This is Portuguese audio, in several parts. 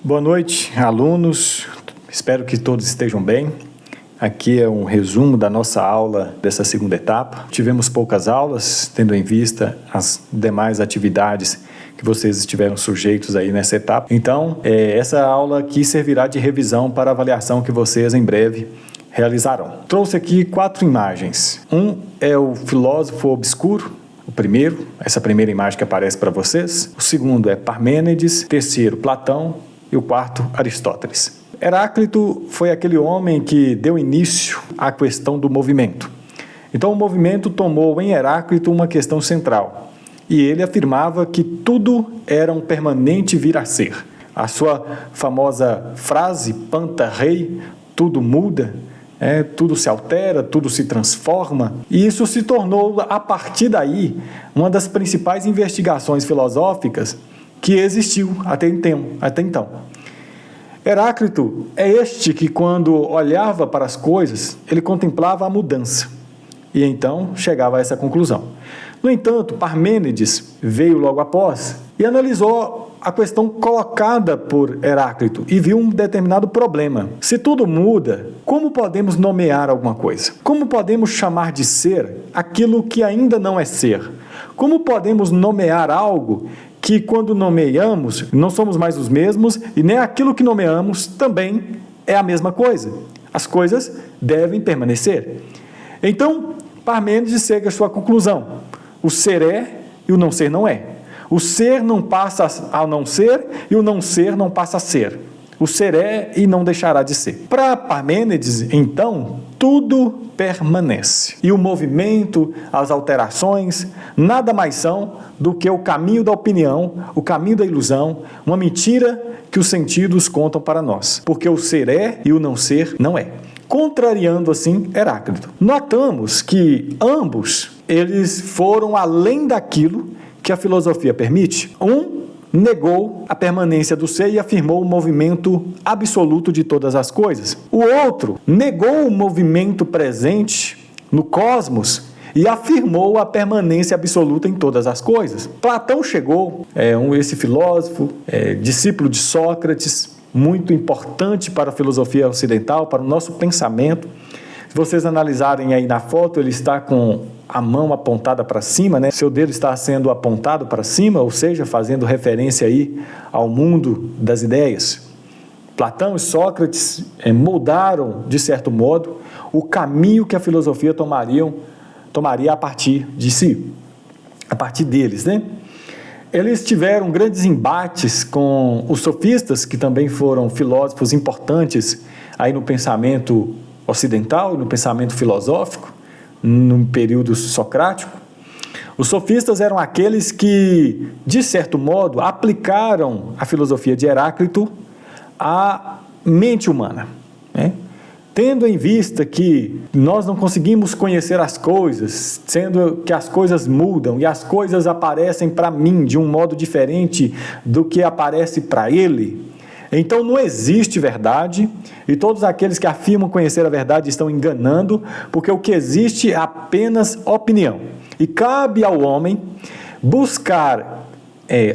Boa noite, alunos. Espero que todos estejam bem. Aqui é um resumo da nossa aula dessa segunda etapa. Tivemos poucas aulas, tendo em vista as demais atividades que vocês estiveram sujeitos aí nessa etapa. Então, essa aula aqui servirá de revisão para a avaliação que vocês em breve realizarão. Trouxe aqui 4 imagens. Um é o filósofo obscuro, o primeiro, essa primeira imagem que aparece para vocês. O segundo é Parmênides, terceiro Platão e o quarto Aristóteles. Heráclito foi aquele homem que deu início à questão do movimento. Então o movimento tomou em Heráclito uma questão central e ele afirmava que tudo era um permanente vir a ser. A sua famosa frase, panta rei, tudo muda, tudo se altera, tudo se transforma, e isso se tornou, a partir daí, uma das principais investigações filosóficas que existiu até então. Heráclito é este que, quando olhava para as coisas, ele contemplava a mudança, e então chegava a essa conclusão. No entanto, Parmênides veio logo após e analisou a questão colocada por Heráclito e viu um determinado problema. Se tudo muda, como podemos nomear alguma coisa? Como podemos chamar de ser aquilo que ainda não é ser? Como podemos nomear algo que, quando nomeamos, não somos mais os mesmos e nem aquilo que nomeamos também é a mesma coisa? As coisas devem permanecer. Então, Parmênides chega à sua conclusão. O ser é e o não ser não é. O ser não passa a não ser e o não ser não passa a ser. O ser é e não deixará de ser. Para Parmênides, então, tudo permanece. E o movimento, as alterações, nada mais são do que o caminho da opinião, o caminho da ilusão, uma mentira que os sentidos contam para nós. Porque o ser é e o não ser não é. Contrariando assim Heráclito. Notamos que ambos eles foram além daquilo que a filosofia permite. Um negou a permanência do ser e afirmou o movimento absoluto de todas as coisas. O outro negou o movimento presente no cosmos e afirmou a permanência absoluta em todas as coisas. Platão chegou, esse filósofo, discípulo de Sócrates, muito importante para a filosofia ocidental, para o nosso pensamento. Se vocês analisarem aí na foto, ele está com a mão apontada para cima, né? Seu dedo está sendo apontado para cima, ou seja, fazendo referência aí ao mundo das ideias. Platão e Sócrates moldaram, de certo modo, o caminho que a filosofia tomaria a partir de si, a partir deles, né? Eles tiveram grandes embates com os sofistas, que também foram filósofos importantes aí no pensamento ocidental e no pensamento filosófico, no período socrático. Os sofistas eram aqueles que, de certo modo, aplicaram a filosofia de Heráclito à mente humana, né? Tendo em vista que nós não conseguimos conhecer as coisas, sendo que as coisas mudam e as coisas aparecem para mim de um modo diferente do que aparece para ele, então não existe verdade e todos aqueles que afirmam conhecer a verdade estão enganando, porque o que existe é apenas opinião. E cabe ao homem buscar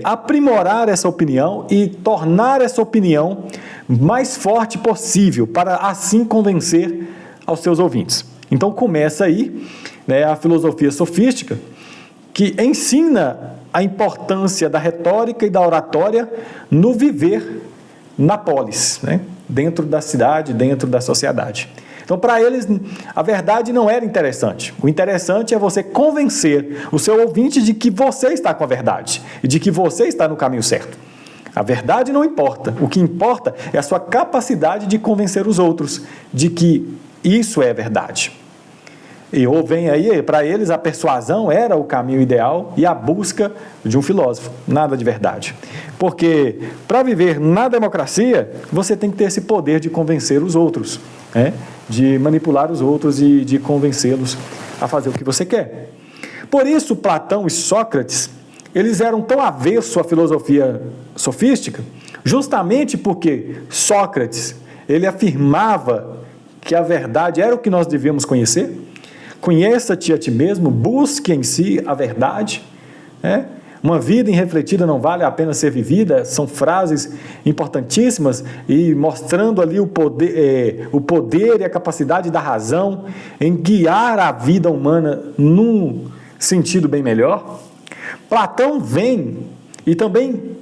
aprimorar essa opinião e tornar essa opinião mais forte possível, para assim convencer aos seus ouvintes. Então começa aí, a filosofia sofística, que ensina a importância da retórica e da oratória no viver na polis, dentro da cidade, dentro da sociedade. Então, para eles, a verdade não era interessante. O interessante é você convencer o seu ouvinte de que você está com a verdade e de que você está no caminho certo. A verdade não importa. O que importa é a sua capacidade de convencer os outros de que isso é verdade. E vem aí, para eles, a persuasão era o caminho ideal e a busca de um filósofo, nada de verdade. Porque para viver na democracia, você tem que ter esse poder de convencer os outros, de manipular os outros e de convencê-los a fazer o que você quer. Por isso, Platão e Sócrates, eles eram tão avessos à filosofia sofística, justamente porque Sócrates, ele afirmava que a verdade era o que nós devíamos conhecer. Conheça-te a ti mesmo, busque em si a verdade, Uma vida irrefletida não vale a pena ser vivida, são frases importantíssimas e mostrando ali o poder e a capacidade da razão em guiar a vida humana num sentido bem melhor. Platão vem e também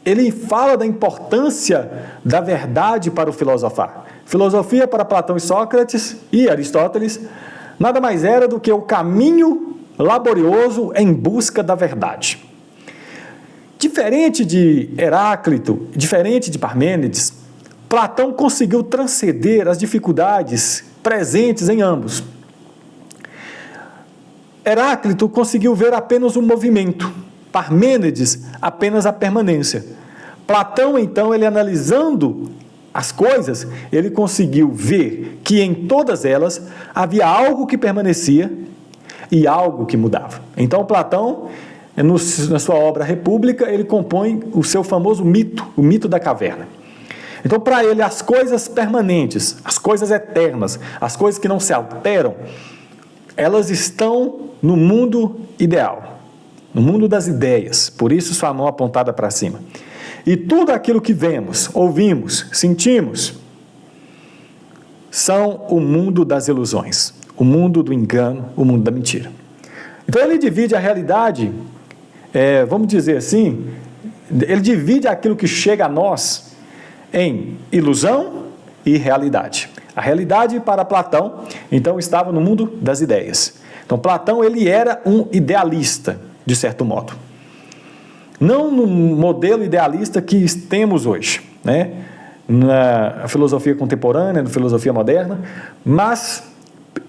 ele fala da importância da verdade para o filosofar. Filosofia para Platão e Sócrates e Aristóteles nada mais era do que o caminho laborioso em busca da verdade. Diferente de Heráclito, diferente de Parmênides, Platão conseguiu transcender as dificuldades presentes em ambos. Heráclito conseguiu ver apenas o movimento, Parmênides apenas a permanência. Platão, então, ele analisando as coisas, ele conseguiu ver que em todas elas havia algo que permanecia e algo que mudava. Então, Platão, na sua obra República, ele compõe o seu famoso mito, o mito da caverna. Então, para ele, as coisas permanentes, as coisas eternas, as coisas que não se alteram, elas estão no mundo ideal, no mundo das ideias, por isso sua mão apontada para cima. E tudo aquilo que vemos, ouvimos, sentimos, são o mundo das ilusões, o mundo do engano, o mundo da mentira. Então ele divide a realidade, vamos dizer assim, ele divide aquilo que chega a nós em ilusão e realidade. A realidade para Platão, então, estava no mundo das ideias. Então, Platão, ele era um idealista, de certo modo. Não no modelo idealista que temos hoje, né? Na filosofia contemporânea, na filosofia moderna, mas,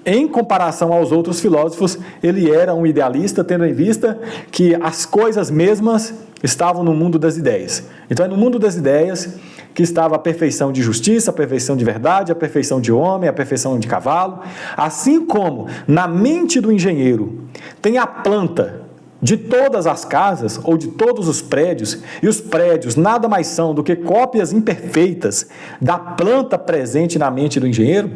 em comparação aos outros filósofos, ele era um idealista, tendo em vista que as coisas mesmas estavam no mundo das ideias. Então, é no mundo das ideias que estava a perfeição de justiça, a perfeição de verdade, a perfeição de homem, a perfeição de cavalo. Assim como na mente do engenheiro tem a planta de todas as casas ou de todos os prédios, e os prédios nada mais são do que cópias imperfeitas da planta presente na mente do engenheiro,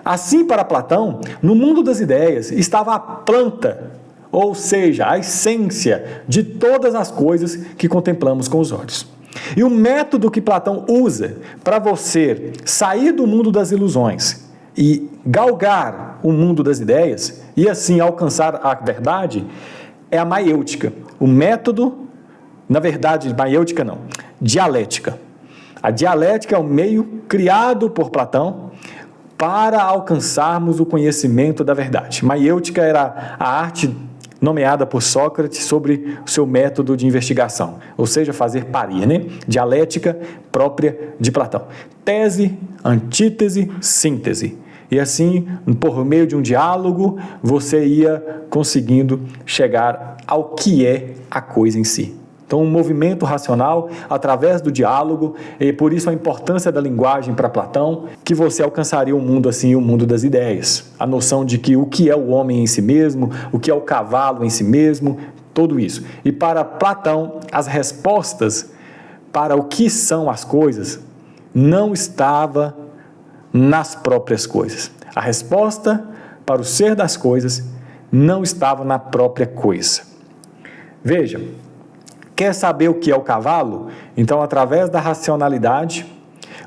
assim para Platão, no mundo das ideias estava a planta, ou seja, a essência de todas as coisas que contemplamos com os olhos. E o método que Platão usa para você sair do mundo das ilusões e galgar o mundo das ideias e assim alcançar a verdade é a maiêutica. O método, na verdade, maiêutica não, dialética. A dialética é o meio criado por Platão para alcançarmos o conhecimento da verdade. Maiêutica era a arte nomeada por Sócrates sobre o seu método de investigação, ou seja, fazer parir, né? Dialética própria de Platão. Tese, antítese, síntese. E assim, por meio de um diálogo, você ia conseguindo chegar ao que é a coisa em si. Então, um movimento racional através do diálogo, e por isso a importância da linguagem para Platão, que você alcançaria um mundo assim, o mundo das ideias. A noção de que o que é o homem em si mesmo, o que é o cavalo em si mesmo, tudo isso. E para Platão, as respostas para o que são as coisas não estava nas próprias coisas. A resposta para o ser das coisas não estava na própria coisa. Veja, quer saber o que é o cavalo? Então, através da racionalidade,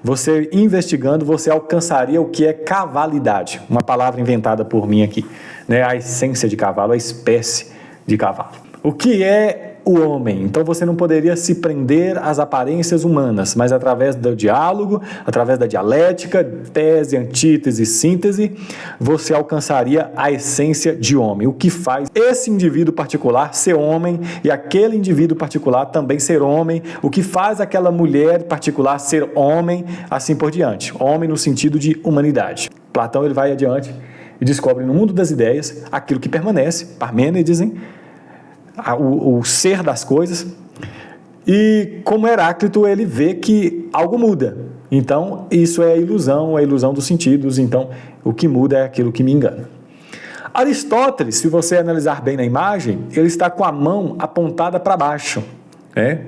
você investigando, você alcançaria o que é cavalidade. Uma palavra inventada por mim aqui, né? A essência de cavalo, a espécie de cavalo. O que é o homem? Então, você não poderia se prender às aparências humanas, mas através do diálogo, através da dialética, tese, antítese, síntese, você alcançaria a essência de homem. O que faz esse indivíduo particular ser homem e aquele indivíduo particular também ser homem, o que faz aquela mulher particular ser homem, assim por diante. Homem no sentido de humanidade. Platão ele vai adiante e descobre no mundo das ideias aquilo que permanece, Parmênides, o ser das coisas, e como Heráclito ele vê que algo muda, então isso é a ilusão dos sentidos, então o que muda é aquilo que me engana. Aristóteles, se você analisar bem na imagem, ele está com a mão apontada para baixo, né?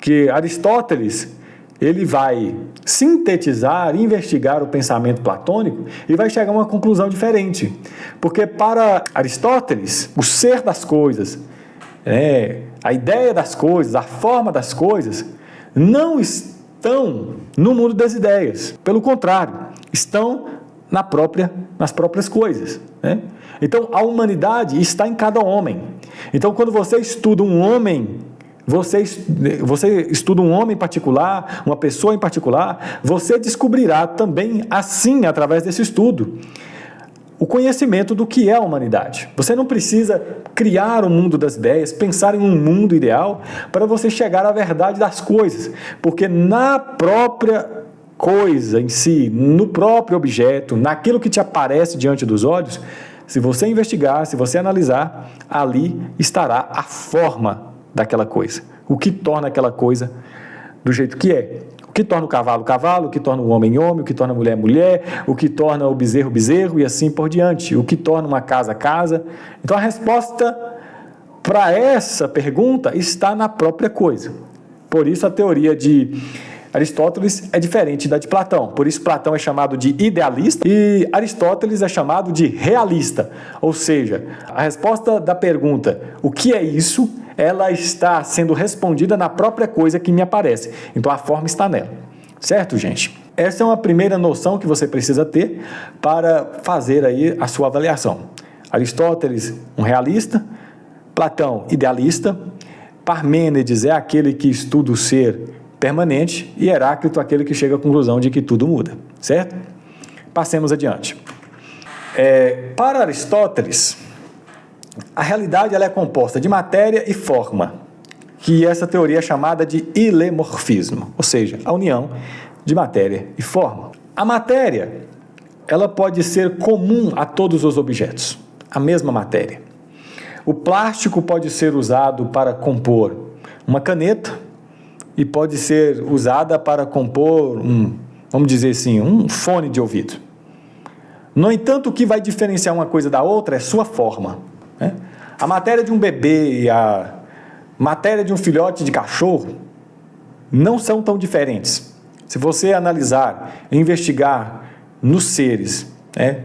Que Aristóteles ele vai sintetizar, investigar o pensamento platônico e vai chegar a uma conclusão diferente, porque para Aristóteles o ser das coisas a ideia das coisas, a forma das coisas, não estão no mundo das ideias. Pelo contrário, estão nas próprias coisas, né? Então, a humanidade está em cada homem. Então, quando você estuda um homem, você estuda um homem em particular, uma pessoa em particular, você descobrirá também, assim, através desse estudo, o conhecimento do que é a humanidade. Você não precisa criar um mundo das ideias, pensar em um mundo ideal para você chegar à verdade das coisas, porque na própria coisa em si, no próprio objeto, naquilo que te aparece diante dos olhos, se você investigar, se você analisar, ali estará a forma daquela coisa, o que torna aquela coisa do jeito que é. O que torna o cavalo, cavalo, o que torna o homem, homem, o que torna a mulher, mulher, o que torna o bezerro, bezerro e assim por diante, o que torna uma casa, casa. Então a resposta para essa pergunta está na própria coisa. Por isso a teoria de Aristóteles é diferente da de Platão. Por isso Platão é chamado de idealista e Aristóteles é chamado de realista. Ou seja, a resposta da pergunta, o que é isso? Ela está sendo respondida na própria coisa que me aparece. Então a forma está nela. Certo, gente? Essa é uma primeira noção que você precisa ter para fazer aí a sua avaliação. Aristóteles, um realista. Platão, idealista. Parmênides é aquele que estuda o ser permanente. E Heráclito, aquele que chega à conclusão de que tudo muda. Certo? Passemos adiante. Para Aristóteles, a realidade ela é composta de matéria e forma, que essa teoria é chamada de ilemorfismo, ou seja, a união de matéria e forma. A matéria, ela pode ser comum a todos os objetos, a mesma matéria. O plástico pode ser usado para compor uma caneta e pode ser usada para compor vamos dizer assim, um fone de ouvido. No entanto, o que vai diferenciar uma coisa da outra é sua forma. A matéria de um bebê e a matéria de um filhote de cachorro não são tão diferentes. Se você analisar e investigar nos seres,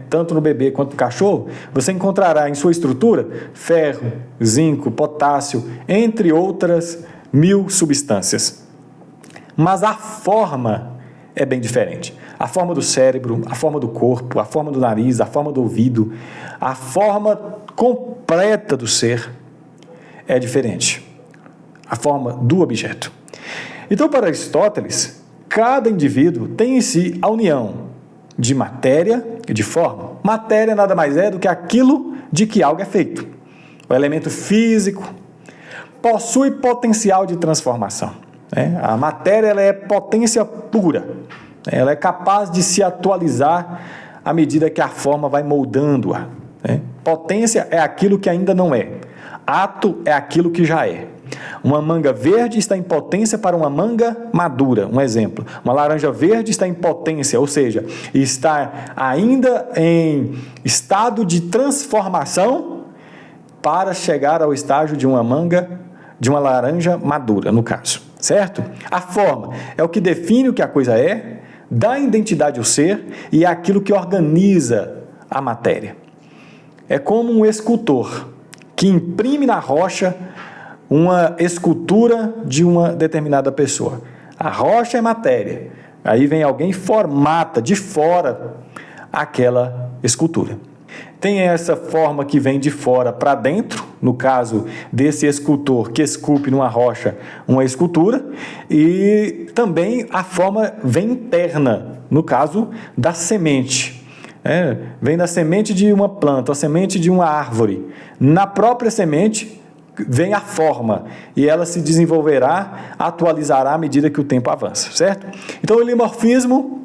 tanto no bebê quanto no cachorro, você encontrará em sua estrutura ferro, zinco, potássio, entre outras 1000 substâncias. Mas a forma é bem diferente. A forma do cérebro, a forma do corpo, a forma do nariz, a forma do ouvido, a forma completa do ser é diferente. A forma do objeto. Então, para Aristóteles, cada indivíduo tem em si a união de matéria e de forma. Matéria nada mais é do que aquilo de que algo é feito. O elemento físico possui potencial de transformação. A matéria ela é potência pura. Ela é capaz de se atualizar à medida que a forma vai moldando-a. Potência é aquilo que ainda não é. Ato é aquilo que já é. Uma manga verde está em potência para uma manga madura, um exemplo. Uma laranja verde está em potência, ou seja, está ainda em estado de transformação para chegar ao estágio de uma laranja madura, no caso. Certo? A forma é o que define o que a coisa é, dá identidade ao ser e é aquilo que organiza a matéria. É como um escultor que imprime na rocha uma escultura de uma determinada pessoa. A rocha é matéria. Aí vem alguém e formata de fora aquela escultura. Tem essa forma que vem de fora para dentro, no caso desse escultor que esculpe numa rocha uma escultura, e também a forma vem interna, no caso da semente. Vem da semente de uma planta, a semente de uma árvore. Na própria semente vem a forma e ela se desenvolverá, atualizará à medida que o tempo avança, certo? Então o ilemorfismo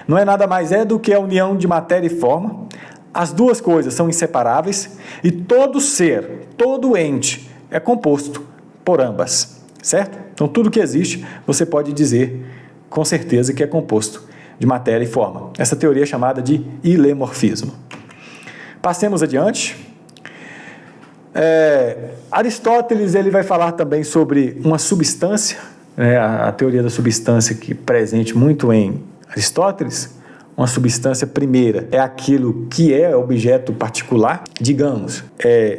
não é nada mais do que a união de matéria e forma. As duas coisas são inseparáveis e todo ser, todo ente é composto por ambas, certo? Então tudo que existe você pode dizer com certeza que é composto de matéria e forma. Essa teoria é chamada de ilemorfismo. Passemos adiante. Aristóteles ele vai falar também sobre uma substância, a teoria da substância que é presente muito em Aristóteles. Uma substância primeira é aquilo que é objeto particular. Digamos,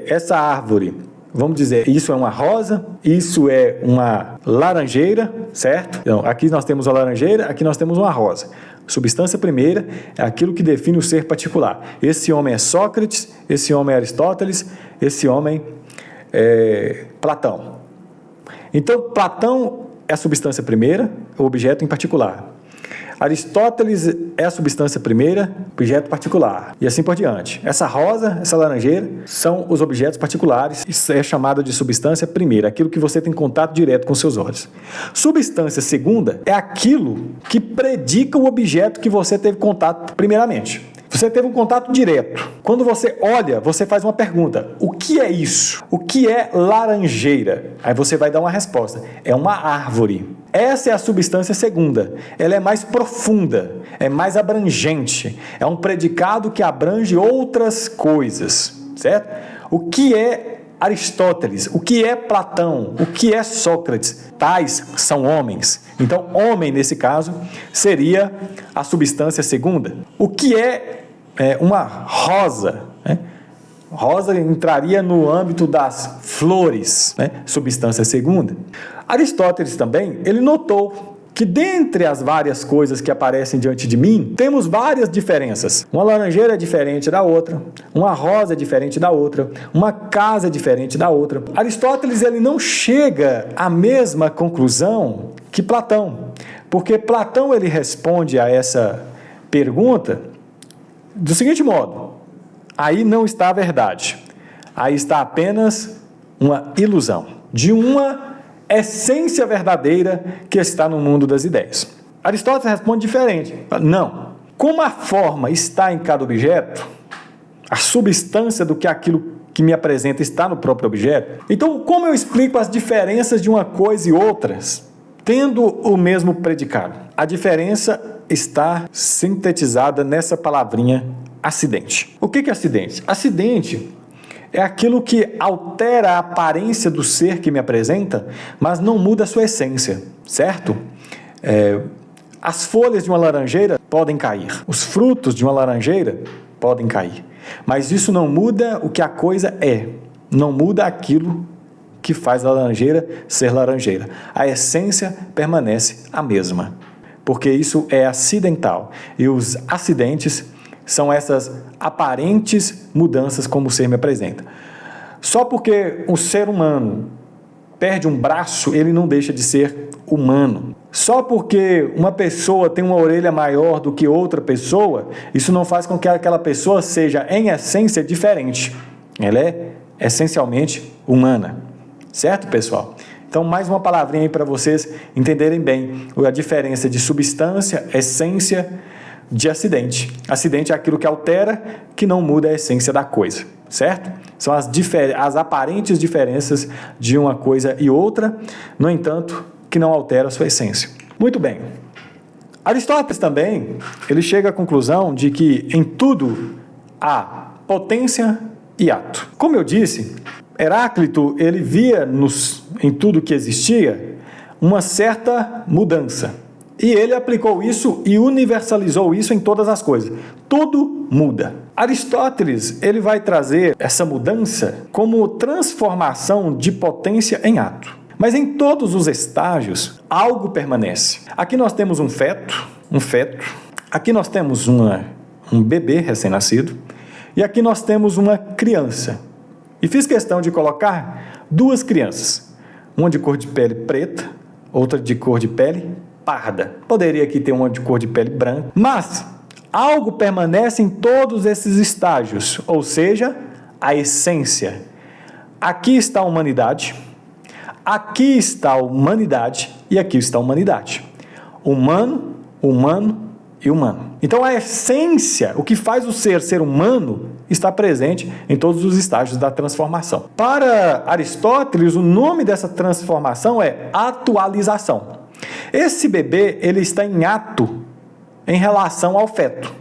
essa árvore vamos dizer, isso é uma rosa, isso é uma laranjeira, certo? Então, aqui nós temos a laranjeira, aqui nós temos uma rosa. Substância primeira é aquilo que define o ser particular. Esse homem é Sócrates, esse homem é Aristóteles, esse homem é Platão. Então, Platão é a substância primeira, o objeto em particular. Aristóteles é a substância primeira, objeto particular, e assim por diante. Essa rosa, essa laranjeira, são os objetos particulares, isso é chamado de substância primeira, aquilo que você tem contato direto com seus olhos. Substância segunda é aquilo que predica o objeto que você teve contato primeiramente. Você teve um contato direto. Quando você olha, você faz uma pergunta. O que é isso? O que é laranjeira? Aí você vai dar uma resposta. É uma árvore. Essa é a substância segunda. Ela é mais profunda, é mais abrangente. É um predicado que abrange outras coisas, certo? O que é Aristóteles? O que é Platão? O que é Sócrates? Tais são homens. Então, homem, nesse caso, seria a substância segunda. O que é uma rosa? Rosa entraria no âmbito das flores, substância segunda. Aristóteles também, ele notou que dentre as várias coisas que aparecem diante de mim, temos várias diferenças. Uma laranjeira é diferente da outra, uma rosa é diferente da outra, uma casa é diferente da outra. Aristóteles, ele não chega à mesma conclusão que Platão, porque Platão, ele responde a essa pergunta do seguinte modo: aí não está a verdade, aí está apenas uma ilusão de uma essência verdadeira que está no mundo das ideias. Aristóteles responde diferente. Não. Como a forma está em cada objeto, a substância do que aquilo que me apresenta está no próprio objeto, então como eu explico as diferenças de uma coisa e outras, tendo o mesmo predicado? A diferença está sintetizada nessa palavrinha acidente. O que é acidente? Acidente é aquilo que altera a aparência do ser que me apresenta, mas não muda a sua essência, certo? As folhas de uma laranjeira podem cair, os frutos de uma laranjeira podem cair, mas isso não muda o que a coisa é, não muda aquilo que faz a laranjeira ser laranjeira. A essência permanece a mesma, porque isso é acidental, e os acidentes são essas aparentes mudanças como o ser me apresenta. Só porque um ser humano perde um braço, ele não deixa de ser humano. Só porque uma pessoa tem uma orelha maior do que outra pessoa, isso não faz com que aquela pessoa seja, em essência, diferente. Ela é essencialmente humana. Certo, pessoal? Então, mais uma palavrinha aí para vocês entenderem bem a diferença de substância, essência, de acidente. Acidente é aquilo que altera, que não muda a essência da coisa, certo? São as aparentes diferenças de uma coisa e outra, no entanto, que não altera a sua essência. Muito bem. Aristóteles também, ele chega à conclusão de que em tudo há potência e ato. Como eu disse, Heráclito, ele via em tudo que existia uma certa mudança. E ele aplicou isso e universalizou isso em todas as coisas. Tudo muda. Aristóteles, ele vai trazer essa mudança como transformação de potência em ato. Mas em todos os estágios, algo permanece. Aqui nós temos um feto. Aqui nós temos um bebê recém-nascido. E aqui nós temos uma criança. E fiz questão de colocar duas crianças. Uma de cor de pele preta, outra de cor de pele parda. Poderia aqui ter uma de cor de pele branca, mas algo permanece em todos esses estágios, ou seja, a essência. Aqui está a humanidade, aqui está a humanidade e aqui está a humanidade. Humano, humano e humano. Então a essência, o que faz o ser humano, está presente em todos os estágios da transformação. Para Aristóteles, o nome dessa transformação é atualização. Esse bebê, ele está em ato em relação ao feto.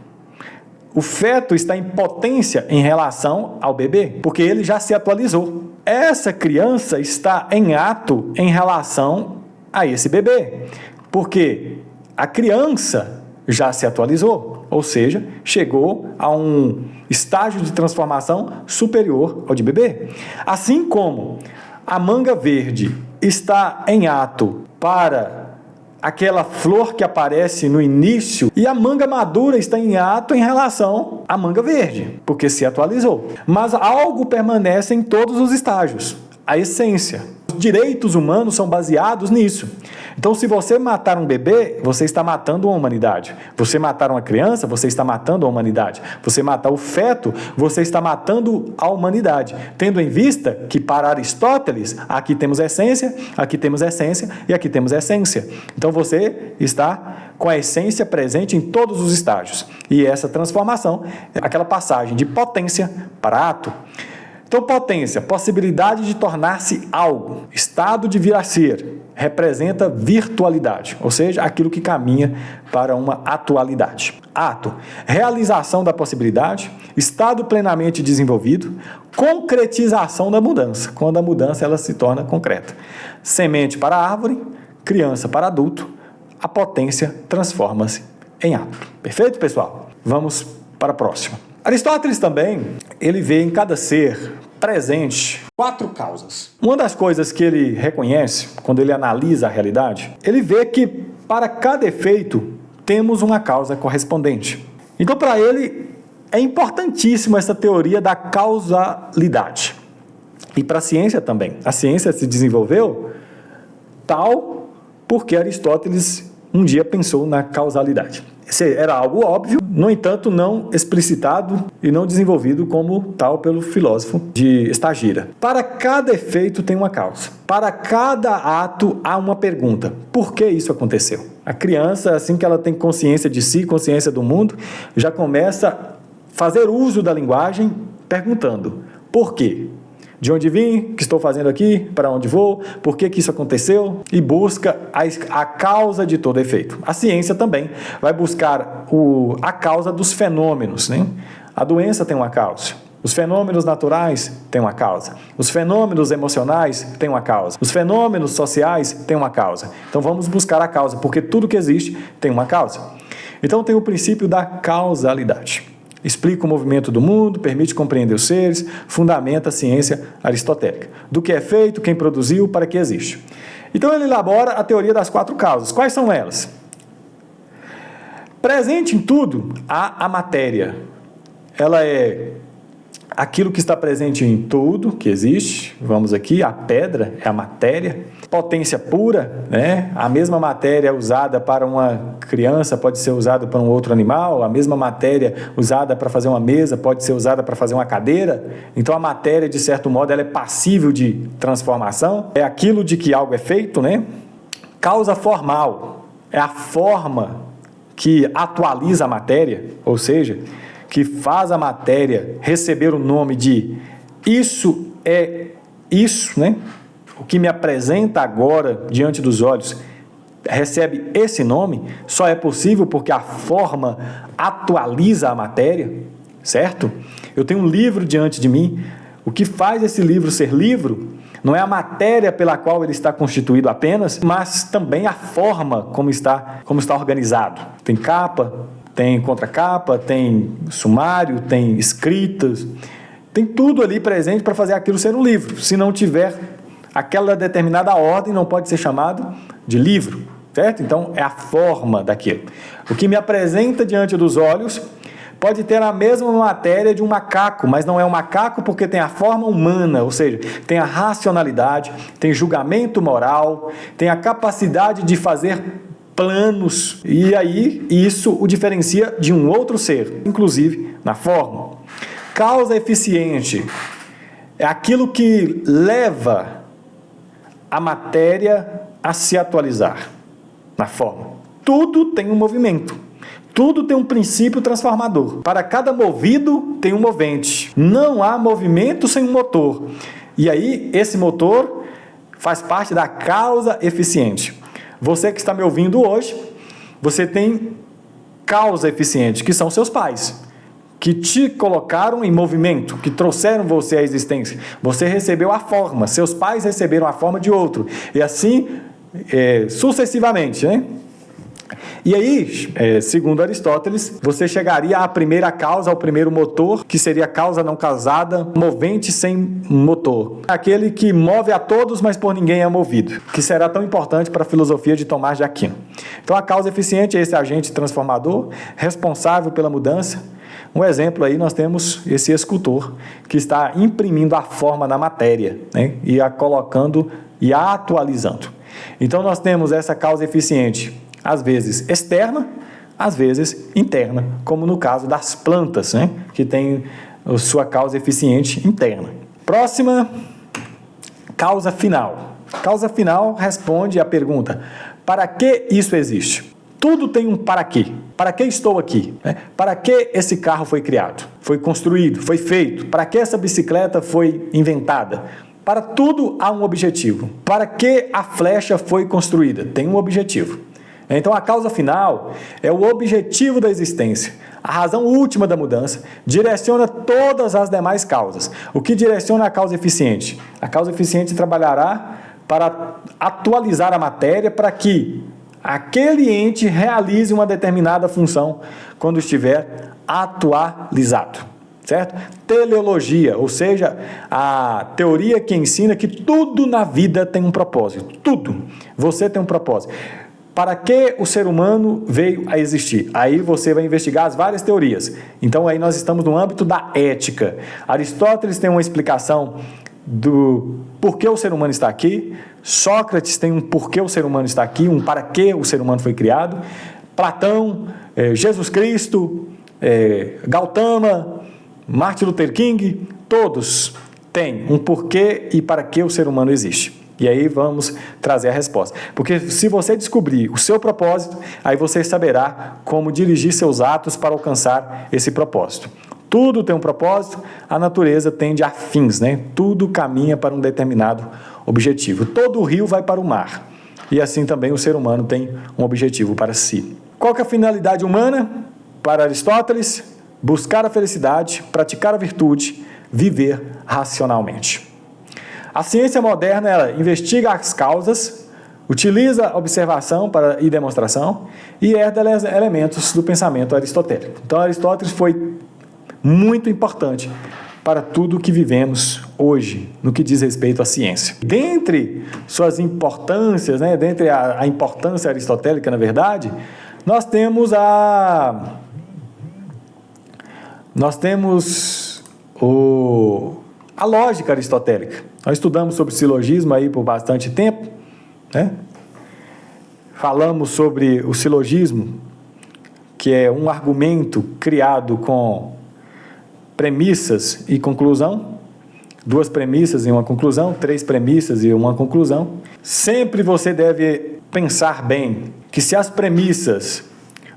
O feto está em potência em relação ao bebê, porque ele já se atualizou. Essa criança está em ato em relação a esse bebê, porque a criança já se atualizou, ou seja, chegou a um estágio de transformação superior ao de bebê. Assim como a manga verde está em ato para aquela flor que aparece no início, e a manga madura está em ato em relação à manga verde, porque se atualizou. Mas algo permanece em todos os estágios, a essência. Os direitos humanos são baseados nisso. Então, se você matar um bebê, você está matando a humanidade. Você matar uma criança, você está matando a humanidade. Você matar o feto, você está matando a humanidade. Tendo em vista que, para Aristóteles, aqui temos essência, aqui temos essência e aqui temos essência. Então, você está com a essência presente em todos os estágios. E essa transformação é aquela passagem de potência para ato. Então, potência, possibilidade de tornar-se algo. Estado de vir a ser, representa virtualidade, ou seja, aquilo que caminha para uma atualidade. Ato, realização da possibilidade, estado plenamente desenvolvido, concretização da mudança, quando a mudança ela se torna concreta. Semente para árvore, criança para adulto, a potência transforma-se em ato. Perfeito, pessoal? Vamos para a próxima. Aristóteles também, ele vê em cada ser presente 4 causas. Uma das coisas que ele reconhece, quando ele analisa a realidade, ele vê que para cada efeito temos uma causa correspondente. Então, para ele, é importantíssima essa teoria da causalidade. E para a ciência também. A ciência se desenvolveu tal porque Aristóteles um dia pensou na causalidade. Era algo óbvio, no entanto, não explicitado e não desenvolvido como tal pelo filósofo de Estagira. Para cada efeito tem uma causa. Para cada ato há uma pergunta. Por que isso aconteceu? A criança, assim que ela tem consciência de si, consciência do mundo, já começa a fazer uso da linguagem perguntando: por quê? De onde vim? O que estou fazendo aqui? Para onde vou? Por que isso aconteceu? E busca a causa de todo efeito. A ciência também vai buscar a causa dos fenômenos, né? A doença tem uma causa. Os fenômenos naturais têm uma causa. Os fenômenos emocionais têm uma causa. Os fenômenos sociais têm uma causa. Então vamos buscar a causa, porque tudo que existe tem uma causa. Então tem o princípio da causalidade. Explica o movimento do mundo, permite compreender os seres, fundamenta a ciência aristotélica. Do que é feito, quem produziu, para que existe. Então ele elabora a teoria das 4 causas. Quais são elas? Presente em tudo, há a matéria. Ela é aquilo que está presente em tudo que existe. Vamos aqui, a pedra é a matéria. Potência pura, né? A mesma matéria usada para uma criança pode ser usada para um outro animal, a mesma matéria usada para fazer uma mesa pode ser usada para fazer uma cadeira. Então a matéria, de certo modo, ela é passível de transformação. É aquilo de que algo é feito, né? Causa formal é a forma que atualiza a matéria, ou seja, que faz a matéria receber o nome de isso é isso, né? O que me apresenta agora diante dos olhos recebe esse nome, só é possível porque a forma atualiza a matéria, certo? Eu tenho um livro diante de mim, o que faz esse livro ser livro não é a matéria pela qual ele está constituído apenas, mas também a forma como está organizado. Tem capa, tem contracapa, tem sumário, tem escritas, tem tudo ali presente para fazer aquilo ser um livro. Se não tiver aquela determinada ordem, não pode ser chamado de livro, certo? Então, é a forma daquilo. O que me apresenta diante dos olhos pode ter a mesma matéria de um macaco, mas não é um macaco porque tem a forma humana, ou seja, tem a racionalidade, tem julgamento moral, tem a capacidade de fazer planos, e aí isso o diferencia de um outro ser, inclusive na forma. Causa eficiente é aquilo que leva a matéria a se atualizar na forma. Tudo tem um movimento. Tudo tem um princípio transformador. Para cada movido tem um movente. Não há movimento sem um motor. E aí, esse motor faz parte da causa eficiente. Você que está me ouvindo hoje, você tem causa eficiente, que são seus pais, que te colocaram em movimento, que trouxeram você à existência. Você recebeu a forma, seus pais receberam a forma de outro. E assim, sucessivamente, né? E aí, segundo Aristóteles, você chegaria à primeira causa, ao primeiro motor, que seria a causa não causada, movente sem motor. Aquele que move a todos, mas por ninguém é movido, que será tão importante para a filosofia de Tomás de Aquino. Então, a causa eficiente é esse agente transformador, responsável pela mudança. Um exemplo aí, nós temos esse escultor, que está imprimindo a forma na matéria, né? E a colocando e a atualizando. Então, nós temos essa causa eficiente, às vezes externa, às vezes interna, como no caso das plantas, né? Que tem a sua causa eficiente interna. Próxima, causa final. Causa final responde à pergunta: para que isso existe? Tudo tem um para quê. Para que estou aqui? Para que esse carro foi criado? Foi construído? Foi feito? Para que essa bicicleta foi inventada? Para tudo há um objetivo. Para que a flecha foi construída? Tem um objetivo. Então, a causa final é o objetivo da existência. A razão última da mudança direciona todas as demais causas. O que direciona a causa eficiente? A causa eficiente trabalhará para atualizar a matéria para que aquele ente realize uma determinada função quando estiver atualizado. Certo? Teleologia, ou seja, a teoria que ensina que tudo na vida tem um propósito. Tudo. Você tem um propósito. Para que o ser humano veio a existir? Aí você vai investigar as várias teorias. Então aí nós estamos no âmbito da ética. Aristóteles tem uma explicação do porquê o ser humano está aqui. Sócrates tem um porquê o ser humano está aqui, um para que o ser humano foi criado. Platão, Jesus Cristo, Gautama, Martin Luther King, todos têm um porquê e para que o ser humano existe. E aí vamos trazer a resposta. Porque se você descobrir o seu propósito, aí você saberá como dirigir seus atos para alcançar esse propósito. Tudo tem um propósito, a natureza tende a fins, né? Tudo caminha para um determinado objetivo. Todo rio vai para o mar. E assim também o ser humano tem um objetivo para si. Qual que é a finalidade humana? Para Aristóteles, buscar a felicidade, praticar a virtude, viver racionalmente. A ciência moderna, ela investiga as causas, utiliza a observação e demonstração e herda elementos do pensamento aristotélico. Então, Aristóteles foi muito importante para tudo que vivemos hoje, no que diz respeito à ciência. Dentre suas importâncias, né, dentre a importância aristotélica, na verdade, nós temos a lógica aristotélica. Nós estudamos sobre silogismo aí por bastante tempo, né? Falamos sobre o silogismo, que é um argumento criado com premissas e conclusão, 2 premissas e uma conclusão, 3 premissas e uma conclusão. Sempre você deve pensar bem que se as premissas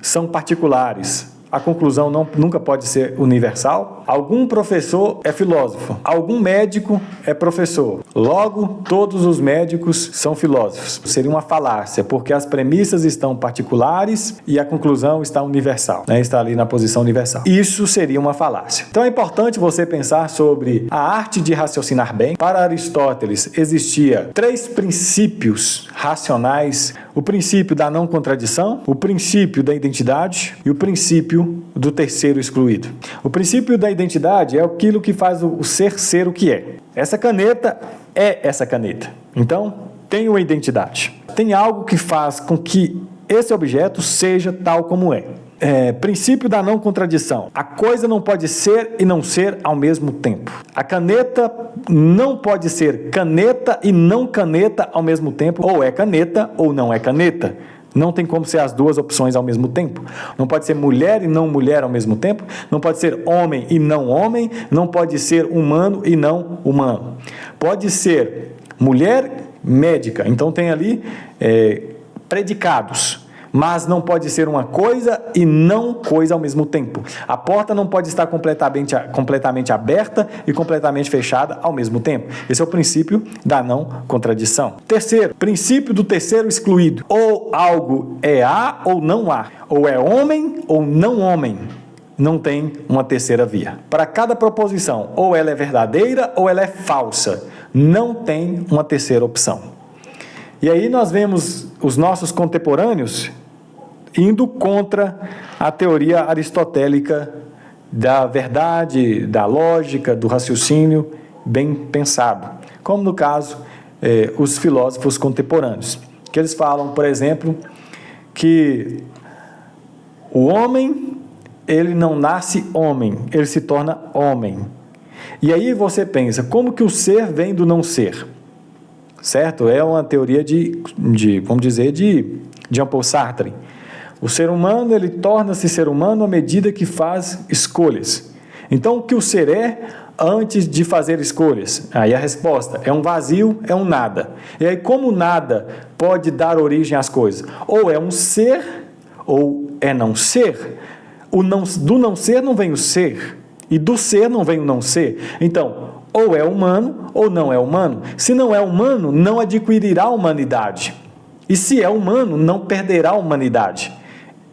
são particulares, a conclusão nunca pode ser universal. Algum professor é filósofo, algum médico é professor. Logo, todos os médicos são filósofos. Seria uma falácia, porque as premissas estão particulares e a conclusão está universal, né? Está ali na posição universal. Isso seria uma falácia. Então é importante você pensar sobre a arte de raciocinar bem. Para Aristóteles, existia 3 princípios racionais: o princípio da não contradição, o princípio da identidade e o princípio do terceiro excluído. O princípio da identidade é aquilo que faz o ser o que é. Essa caneta é essa caneta. Então, tem uma identidade. Tem algo que faz com que esse objeto seja tal como é. Princípio da não contradição. A coisa não pode ser e não ser ao mesmo tempo. A caneta não pode ser caneta e não caneta ao mesmo tempo. Ou é caneta ou não é caneta. Não tem como ser as 2 opções ao mesmo tempo. Não pode ser mulher e não mulher ao mesmo tempo. Não pode ser homem e não homem. Não pode ser humano e não humano. Pode ser mulher médica. Então tem ali predicados. Mas não pode ser uma coisa e não coisa ao mesmo tempo. A porta não pode estar completamente aberta e completamente fechada ao mesmo tempo. Esse é o princípio da não contradição. Terceiro, princípio do terceiro excluído. Ou algo é há ou não há. Ou é homem ou não homem. Não tem uma terceira via. Para cada proposição, ou ela é verdadeira ou ela é falsa. Não tem uma terceira opção. E aí nós vemos os nossos contemporâneos indo contra a teoria aristotélica da verdade, da lógica, do raciocínio bem pensado, como no caso os filósofos contemporâneos, que eles falam, por exemplo, que o homem, ele não nasce homem, ele se torna homem. E aí você pensa, como que o ser vem do não ser? Certo? É uma teoria vamos dizer, de Jean-Paul Sartre. O ser humano, ele torna-se ser humano à medida que faz escolhas. Então, o que o ser é antes de fazer escolhas? Aí a resposta é um vazio, é um nada. E aí, como nada pode dar origem às coisas? Ou é um ser, ou é não ser. Do não ser não vem o ser, e do ser não vem o não ser. Então, ou é humano, ou não é humano. Se não é humano, não adquirirá a humanidade. E se é humano, não perderá a humanidade.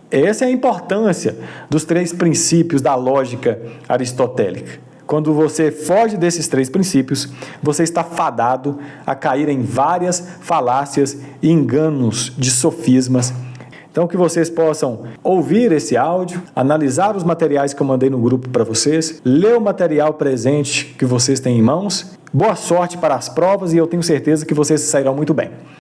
Essa é a importância dos 3 princípios da lógica aristotélica. Quando você foge desses 3 princípios, você está fadado a cair em várias falácias e enganos de sofismas. Então, que vocês possam ouvir esse áudio, analisar os materiais que eu mandei no grupo para vocês, ler o material presente que vocês têm em mãos. Boa sorte para as provas e eu tenho certeza que vocês sairão muito bem.